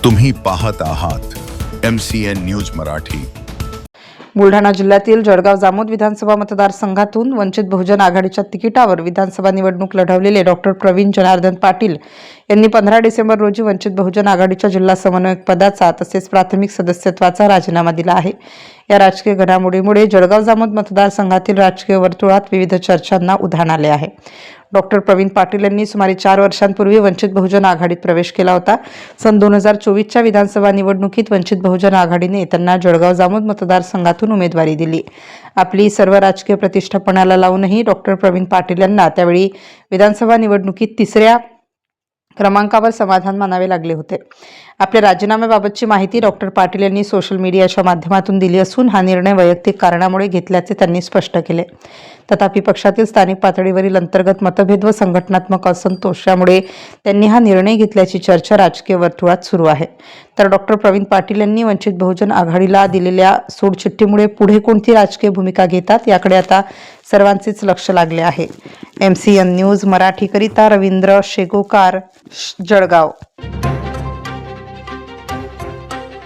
तुम्ही पाहत आहात MCN न्यूज मराठी। बुलढाणा जिल्ह्यातील जळगाव जामोद विधानसभा मतदारसंघातून वंचित बहुजन आघाडीच्या तिकिटावर विधानसभा निवडणूक लढवलेले डॉक्टर प्रवीण जनार्दन पाटील यांनी 15 डिसेंबर रोजी वंचित बहुजन आघाडीच्या जिल्हा समन्वयक पदाचा तसेच प्राथमिक सदस्यत्वाचा राजीनामा दिला आहे। या राजकीय घडामोडीमुळे जळगाव जामोद मतदारसंघातील राजकीय वर्तुळात विविध चर्चांना उधाण आले आहे। डॉक्टर प्रवीण पाटील यांनी सुमारे 4 वर्षांपूर्वी वंचित बहुजन आघाडीत प्रवेश केला होता। सन 2024च्या विधानसभा निवडणुकीत वंचित बहुजन आघाडीने त्यांना जळगाव जामोद मतदारसंघातून उमेदवारी दिली। आपली सर्व राजकीय प्रतिष्ठा पणाला लावूनही डॉक्टर प्रवीण पाटील यांना त्यावेळी विधानसभा निवडणुकीत 3ऱ्या क्रमांकावर समाधान मानावे लागले होते। आपल्या राजीनाम्याबाबतची माहिती डॉक्टर पाटील यांनी सोशल मीडियाच्या माध्यमातून दिली असून हा निर्णय वैयक्तिक कारणामुळे घेतल्याचे त्यांनी स्पष्ट केले। तथापि पक्षातील स्थानिक पातळीवरील अंतर्गत मतभेद व संघटनात्मक असंतोष यामुळे त्यांनी हा निर्णय घेतल्याची चर्चा राजकीय वर्तुळात सुरू आहे। तर डॉक्टर प्रवीण पाटील यांनी वंचित बहुजन आघाडीला दिलेल्या सोडचिठ्ठीमुळे पुढे कोणती राजकीय भूमिका घेतात याकडे आता सर्वांचेच लक्ष लागले आहे। MCN न्यूज मराठीकरिता रवींद्र शेगोकार, जळगाव।